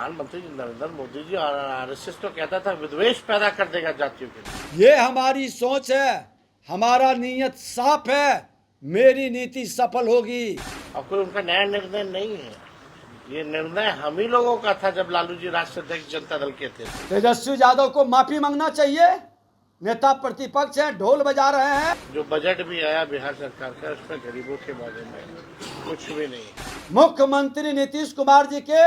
प्रधानमंत्री नरेंद्र मोदी जी और आरएसएस तो कहता था विद्वेष पैदा कर देगा जातियों के लिए। ये हमारी सोच है, हमारा नीयत साफ है, मेरी नीति सफल होगी। और कोई उनका नया निर्णय नहीं है, ये निर्णय हम ही लोगों का था जब लालू जी राष्ट्रीय अध्यक्ष जनता दल के थे। तेजस्वी यादव को माफी मांगना चाहिए। नेता प्रतिपक्ष हैं, ढोल बजा रहे हैं। जो बजट भी आया बिहार सरकार का, उसमें गरीबों के बारे में कुछ भी नहीं। मुख्यमंत्री नीतीश कुमार जी के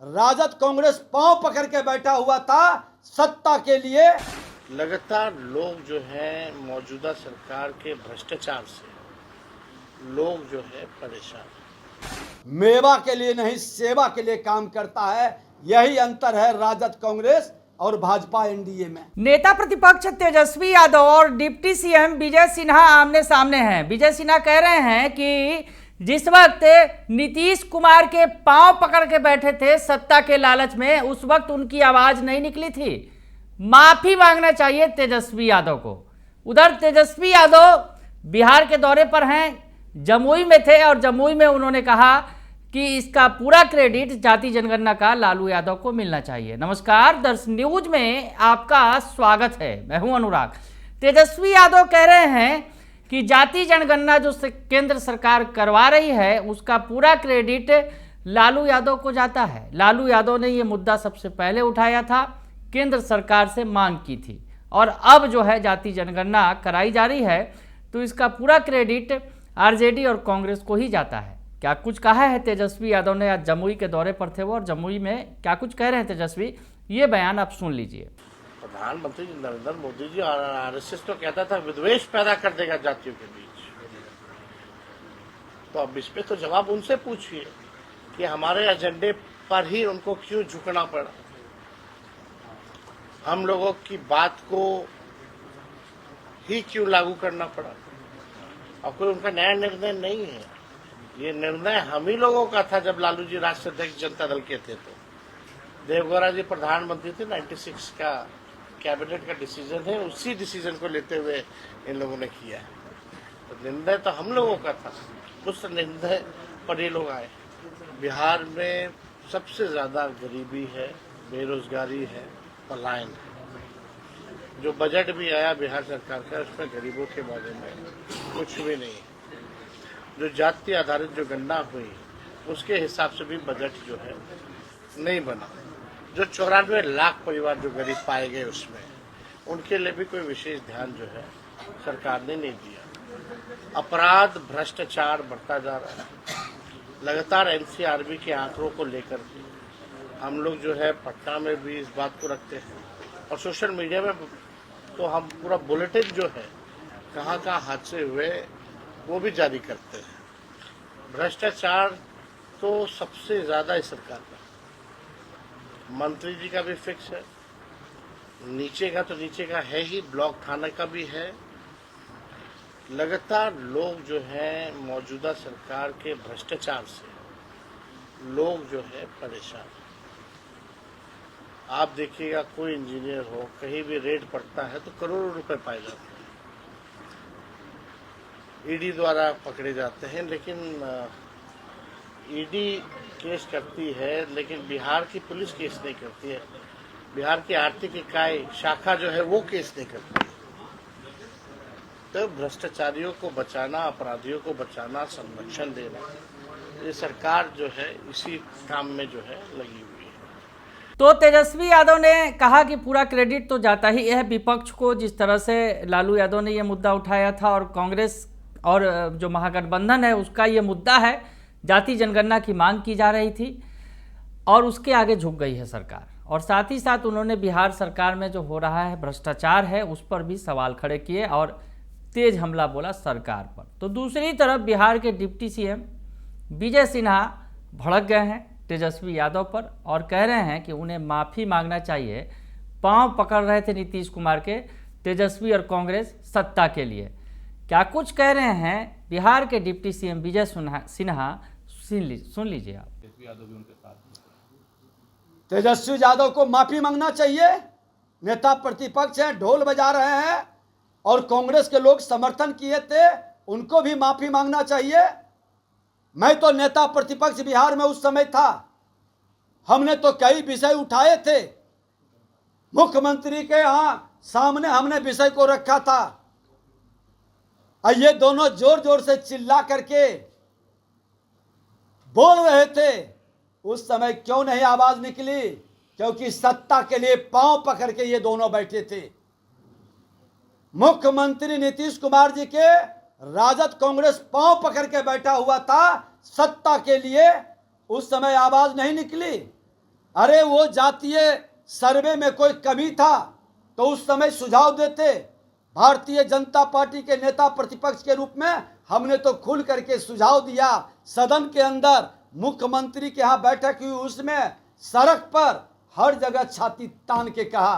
राजद कांग्रेस पांव पकड़ के बैठा हुआ था सत्ता के लिए। लगातार लोग जो है मौजूदा सरकार के भ्रष्टाचार से लोग जो है परेशान। मेवा के लिए नहीं, सेवा के लिए काम करता है। यही अंतर है राजद कांग्रेस और भाजपा एनडीए में। नेता प्रतिपक्ष तेजस्वी यादव और डिप्टी सीएम विजय सिन्हा आमने सामने हैं। विजय सिन्हा कह रहे हैं कि जिस वक्त नीतीश कुमार के पांव पकड़ के बैठे थे सत्ता के लालच में, उस वक्त उनकी आवाज नहीं निकली थी। माफी मांगना चाहिए तेजस्वी यादव को। उधर तेजस्वी यादव बिहार के दौरे पर हैं, जमुई में थे और जमुई में उन्होंने कहा कि इसका पूरा क्रेडिट जाति जनगणना का लालू यादव को मिलना चाहिए। नमस्कार, दर्शन न्यूज में आपका स्वागत है, मैं हूं अनुराग। तेजस्वी यादव कह रहे हैं कि जाति जनगणना जो केंद्र सरकार करवा रही है उसका पूरा क्रेडिट लालू यादव को जाता है। लालू यादव ने ये मुद्दा सबसे पहले उठाया था, केंद्र सरकार से मांग की थी और अब जो है जाति जनगणना कराई जा रही है तो इसका पूरा क्रेडिट आरजेडी और कांग्रेस को ही जाता है। क्या कुछ कहा है तेजस्वी यादव ने? आज जमुई के दौरे पर थे वो और जमुई में क्या कुछ कह रहे हैं तेजस्वी, ये बयान आप सुन लीजिए। प्रधानमंत्री नरेंद्र मोदी जी और आरएसएस तो कहता था विद्वेष पैदा कर देगा जातियों के बीच। तो अब इस पे तो जवाब उनसे पूछिए कि हमारे एजेंडे पर ही उनको क्यों झुकना पड़ा, हम लोगों की बात को ही क्यों लागू करना पड़ा। और कोई उनका नया निर्णय नहीं है, ये निर्णय हम ही लोगों का था जब लालू जी राष्ट्रीय अध्यक्ष जनता दल के थे। तो देवगौड़ा जी प्रधानमंत्री थे, 96 का कैबिनेट का डिसीजन है, उसी डिसीजन को लेते हुए इन लोगों ने किया है। तो निर्णय तो हम लोगों का था, उस निर्णय पर ये लोग आए। बिहार में सबसे ज्यादा गरीबी है, बेरोजगारी है, पलायन है। जो बजट भी आया बिहार सरकार का, उसमें गरीबों के बारे में कुछ भी नहीं। जो जाति आधारित जो गणना हुई उसके हिसाब से भी बजट जो है नहीं बना। जो 94 लाख परिवार जो गरीब पाए गए उसमें उनके लिए भी कोई विशेष ध्यान जो है सरकार ने नहीं दिया। अपराध भ्रष्टाचार बढ़ता जा रहा है। लगातार एनसीआरबी के आंकड़ों को लेकर हम लोग जो है पटना में भी इस बात को रखते हैं और सोशल मीडिया में तो हम पूरा बुलेटिन जो है कहाँ कहाँ हादसे हुए वो भी जारी करते हैं। भ्रष्टाचार तो सबसे ज्यादा इस सरकार का, मंत्री जी का भी फिक्स है, नीचे का तो नीचे का है ही, ब्लॉक थाना का भी है। लगातार लोग जो है मौजूदा सरकार के भ्रष्टाचार से लोग जो है परेशान। आप देखिएगा कोई इंजीनियर हो, कहीं भी रेड पड़ता है तो करोड़ों रुपए पाए जाते हैं, ईडी द्वारा पकड़े जाते हैं। लेकिन ईडी केस करती है लेकिन बिहार की पुलिस केस नहीं करती है, बिहार की आर्थिक इकाई शाखा जो है वो केस नहीं करती है। तो भ्रष्टाचारियों को बचाना, अपराधियों को बचाना, संरक्षण देना, ये सरकार जो है इसी काम में जो है लगी हुई है। तो तेजस्वी यादव ने कहा कि पूरा क्रेडिट तो जाता ही है विपक्ष को। जिस तरह से लालू यादव ने यह मुद्दा उठाया था और कांग्रेस और जो महागठबंधन है उसका ये मुद्दा है, जाति जनगणना की मांग की जा रही थी और उसके आगे झुक गई है सरकार। और साथ ही साथ उन्होंने बिहार सरकार में जो हो रहा है भ्रष्टाचार है उस पर भी सवाल खड़े किए और तेज हमला बोला सरकार पर। तो दूसरी तरफ बिहार के डिप्टी सीएम विजय सिन्हा भड़क गए हैं तेजस्वी यादव पर और कह रहे हैं कि उन्हें माफ़ी मांगना चाहिए। पांव पकड़ रहे थे नीतीश कुमार के तेजस्वी और कांग्रेस सत्ता के लिए। क्या कुछ कह रहे हैं बिहार के डिप्टी सीएम विजय सिन्हा, सुन लीजिए आप। तेजस्वी यादव को माफी मांगना चाहिए। नेता प्रतिपक्ष हैं, ढोल बजा रहे हैं और कांग्रेस के लोग समर्थन किए थे, उनको भी माफी मांगना चाहिए। मैं तो नेता प्रतिपक्ष बिहार में उस समय था हमने तो कई विषय उठाए थे, मुख्यमंत्री के यहाँ सामने हमने विषय को रखा था, और ये दोनों जोर जोर से चिल्ला करके बोल रहे थे। उस समय क्यों नहीं आवाज निकली? क्योंकि सत्ता के लिए पांव पकड़ के ये दोनों बैठे थे। मुख्यमंत्री नीतीश कुमार जी के राजद कांग्रेस पांव पकड़ के बैठा हुआ था सत्ता के लिए। उस समय आवाज नहीं निकली। अरे वो जातीय सर्वे में कोई कमी था तो उस समय सुझाव देते। भारतीय जनता पार्टी के नेता प्रतिपक्ष के रूप में हमने तो खुल करके सुझाव दिया सदन के अंदर। मुख्यमंत्री के यहाँ बैठक हुई, उसमें सड़क पर हर जगह छाती तान के कहा,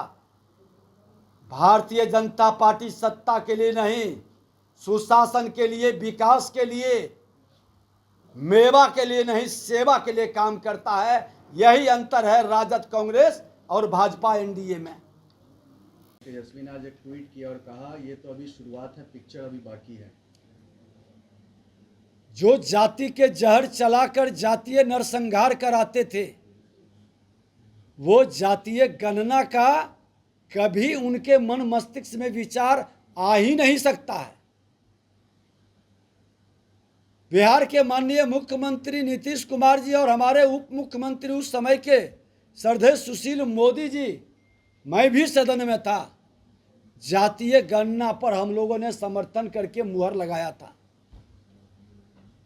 भारतीय जनता पार्टी सत्ता के लिए नहीं, सुशासन के लिए, विकास के लिए, मेवा के लिए नहीं, सेवा के लिए काम करता है। यही अंतर है राजद कांग्रेस और भाजपा एनडीए में। तेजस्वी ने आज एक ट्वीट किया और कहा ये तो अभी शुरुआत है, पिक्चर अभी बाकी है। जो जाति के जहर चलाकर जातीय नरसंहार कराते थे, वो जातीय गणना का कभी उनके मन मस्तिष्क में विचार आ ही नहीं सकता है। बिहार के माननीय मुख्यमंत्री नीतीश कुमार जी और हमारे उप मुख्यमंत्री उस समय के श्रद्धेय सुशील मोदी जी, मैं भी सदन में था, जातीय गणना पर हम लोगों ने समर्थन करके मुहर लगाया था।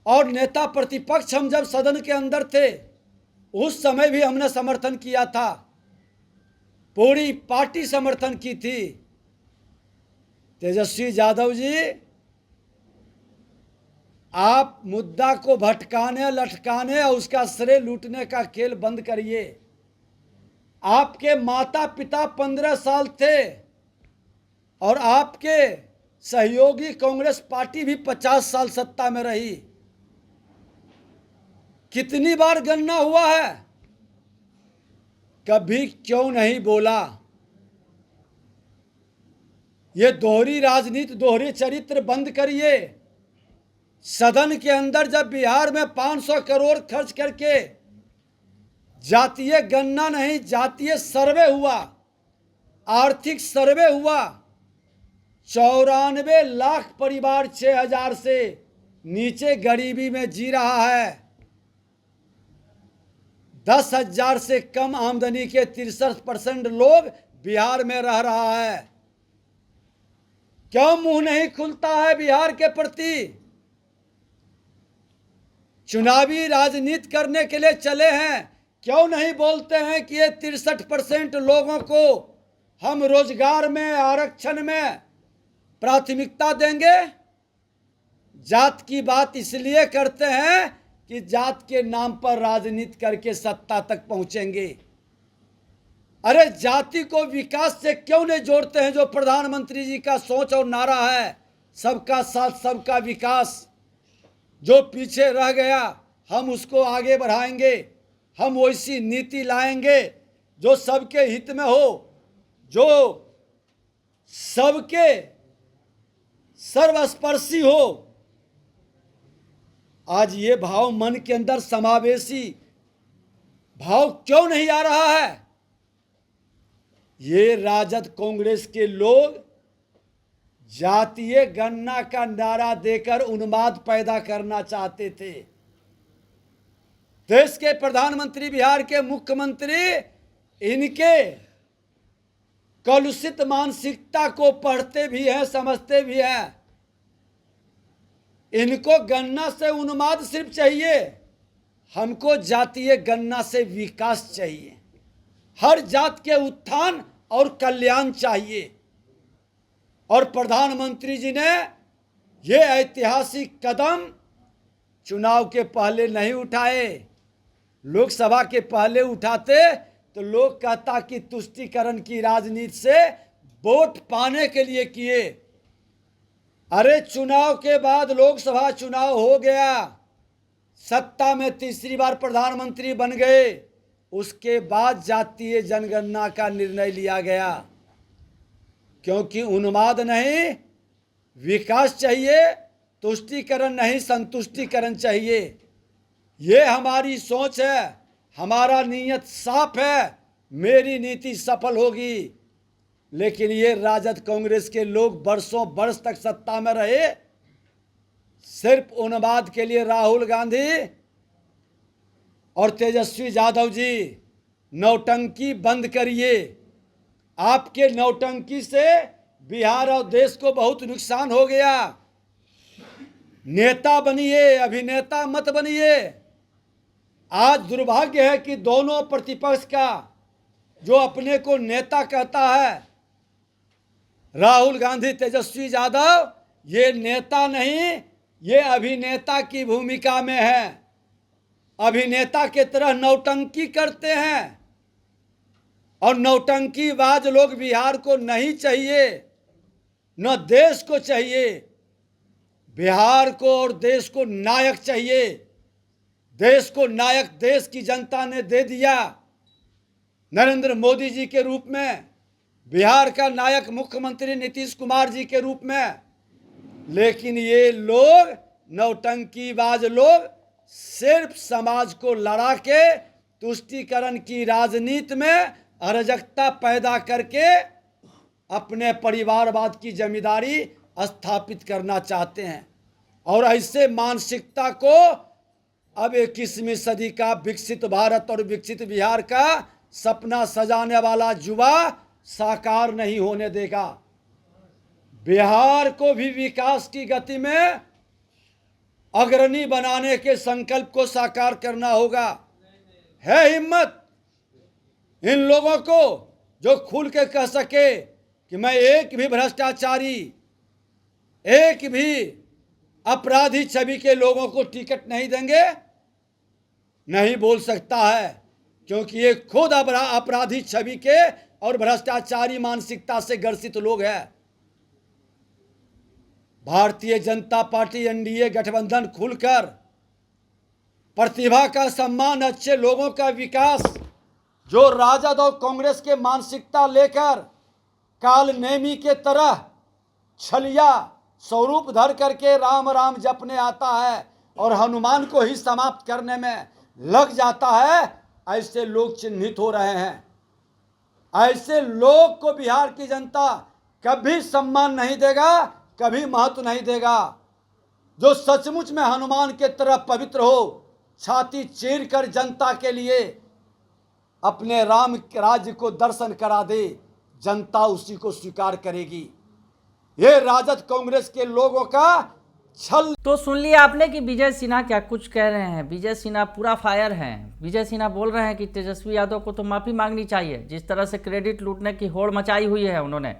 और नेता प्रतिपक्ष हम जब सदन के अंदर थे उस समय भी हमने समर्थन किया था, पूरी पार्टी समर्थन की थी। तेजस्वी यादव जी, आप मुद्दा को भटकाने, लटकाने और उसका श्रेय लूटने का खेल बंद करिए। आपके माता पिता 15 साल थे और आपके सहयोगी कांग्रेस पार्टी भी 50 साल सत्ता में रही। कितनी बार गणना हुआ है? कभी क्यों नहीं बोला? ये दोहरी राजनीति, दोहरे चरित्र बंद करिए। सदन के अंदर जब बिहार में 500 करोड़ खर्च करके जातीय गणना नहीं, जातीय सर्वे हुआ, आर्थिक सर्वे हुआ, 94 लाख परिवार 6,000 से नीचे गरीबी में जी रहा है। 10,000 से कम आमदनी के 63% लोग बिहार में रह रहा है। क्यों मुंह नहीं खुलता है बिहार के प्रति? चुनावी राजनीति करने के लिए चले हैं, क्यों नहीं बोलते हैं कि ये 63% लोगों को हम रोजगार में, आरक्षण में प्राथमिकता देंगे? जात की बात इसलिए करते हैं कि जात के नाम पर राजनीति करके सत्ता तक पहुंचेंगे। अरे जाति को विकास से क्यों नहीं जोड़ते हैं, जो प्रधानमंत्री जी का सोच और नारा है, सबका साथ सबका विकास। जो पीछे रह गया हम उसको आगे बढ़ाएंगे, हम वैसी नीति लाएंगे जो सबके हित में हो, जो सबके सर्वस्पर्शी हो। आज ये भाव मन के अंदर समावेशी भाव क्यों नहीं आ रहा है? ये राजद कांग्रेस के लोग जातीय गणना का नारा देकर उन्माद पैदा करना चाहते थे। देश के प्रधानमंत्री, बिहार के मुख्यमंत्री इनके कलुषित मानसिकता को पढ़ते भी हैं, समझते भी हैं। इनको गणना से उन्माद सिर्फ चाहिए, हमको जातीय गणना से विकास चाहिए। हर जात के उत्थान और कल्याण चाहिए। और प्रधानमंत्री जी ने ये ऐतिहासिक कदम चुनाव के पहले नहीं उठाए। लोकसभा के पहले उठाते तो लोग कहता कि तुष्टीकरण की राजनीति से वोट पाने के लिए किए। अरे चुनाव के बाद लोकसभा चुनाव हो गया, सत्ता में तीसरी बार प्रधानमंत्री बन गए, उसके बाद जातीय जनगणना का निर्णय लिया गया। क्योंकि उन्माद नहीं, विकास चाहिए, तुष्टीकरण नहीं, संतुष्टीकरण चाहिए। ये हमारी सोच है। हमारा नीयत साफ है, मेरी नीति सफल होगी। लेकिन ये राजद कांग्रेस के लोग बरसों बरस तक सत्ता में रहे, सिर्फ उन्माद के लिए राहुल गांधी और तेजस्वी यादव जी नौटंकी बंद करिए। आपके नौटंकी से बिहार और देश को बहुत नुकसान हो गया। नेता बनिए, अभिनेता मत बनिए। आज दुर्भाग्य है कि दोनों प्रतिपक्ष का जो अपने को नेता कहता है, राहुल गांधी, तेजस्वी यादव, ये नेता नहीं, ये अभिनेता की भूमिका में है। अभिनेता के तरह नौटंकी करते हैं और नौटंकीबाज लोग बिहार को नहीं चाहिए, न देश को चाहिए। बिहार को और देश को नायक चाहिए। देश को नायक देश की जनता ने दे दिया नरेंद्र मोदी जी के रूप में, बिहार का नायक मुख्यमंत्री नीतीश कुमार जी के रूप में। लेकिन ये लोग, नौटंकीबाज लोग, सिर्फ समाज को लड़ा के तुष्टीकरण की राजनीति में अराजकता पैदा करके अपने परिवारवाद की जिम्मेदारी स्थापित करना चाहते हैं। और ऐसे मानसिकता को अब 21वीं सदी का विकसित भारत और विकसित बिहार का सपना सजाने वाला युवा साकार नहीं होने देगा। बिहार को भी विकास की गति में अग्रणी बनाने के संकल्प को साकार करना होगा। है हिम्मत इन लोगों को जो खुल के कह सके कि मैं एक भी भ्रष्टाचारी, एक भी अपराधी छवि के लोगों को टिकट नहीं देंगे? नहीं बोल सकता है, क्योंकि ये खुद अपराधी छवि के और भ्रष्टाचारी मानसिकता से ग्रसित लोग हैं। भारतीय जनता पार्टी एनडीए गठबंधन खुलकर प्रतिभा का सम्मान, अच्छे लोगों का विकास, जो राजद और कांग्रेस के मानसिकता लेकर काल नेमी के तरह छलिया स्वरूप धर करके राम राम जपने आता है और हनुमान को ही समाप्त करने में लग जाता है, ऐसे लोग चिन्हित हो रहे हैं। ऐसे लोग को बिहार की जनता कभी सम्मान नहीं देगा, कभी महत्व नहीं देगा। जो सचमुच में हनुमान के तरह पवित्र हो, छाती चीर कर जनता के लिए अपने राम राज्य को दर्शन करा दे, जनता उसी को स्वीकार करेगी। ये राजद कांग्रेस के लोगों का छल। तो सुन लिया आपने कि विजय सिन्हा क्या कुछ कह रहे हैं। विजय सिन्हा पूरा फायर हैं। विजय सिन्हा बोल रहे हैं कि तेजस्वी यादव को तो माफ़ी मांगनी चाहिए। जिस तरह से क्रेडिट लूटने की होड़ मचाई हुई है, उन्होंने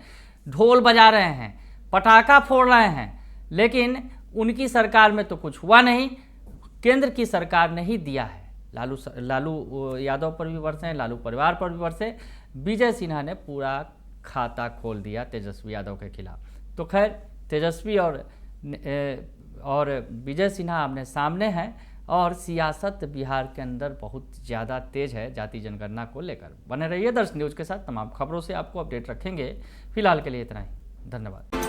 ढोल बजा रहे हैं, पटाखा फोड़ रहे हैं, लेकिन उनकी सरकार में तो कुछ हुआ नहीं। केंद्र की सरकार ने ही दिया है। लालू यादव पर भी बरसे, लालू परिवार पर भी बरसे। विजय सिन्हा ने पूरा खाता खोल दिया तेजस्वी यादव के खिलाफ। तो खैर, तेजस्वी और विजय सिन्हा आमने सामने हैं और सियासत बिहार के अंदर बहुत ज़्यादा तेज है जाति जनगणना को लेकर। बने रहिए दर्श न्यूज़ के साथ, तमाम खबरों से आपको अपडेट रखेंगे। फिलहाल के लिए इतना ही, धन्यवाद।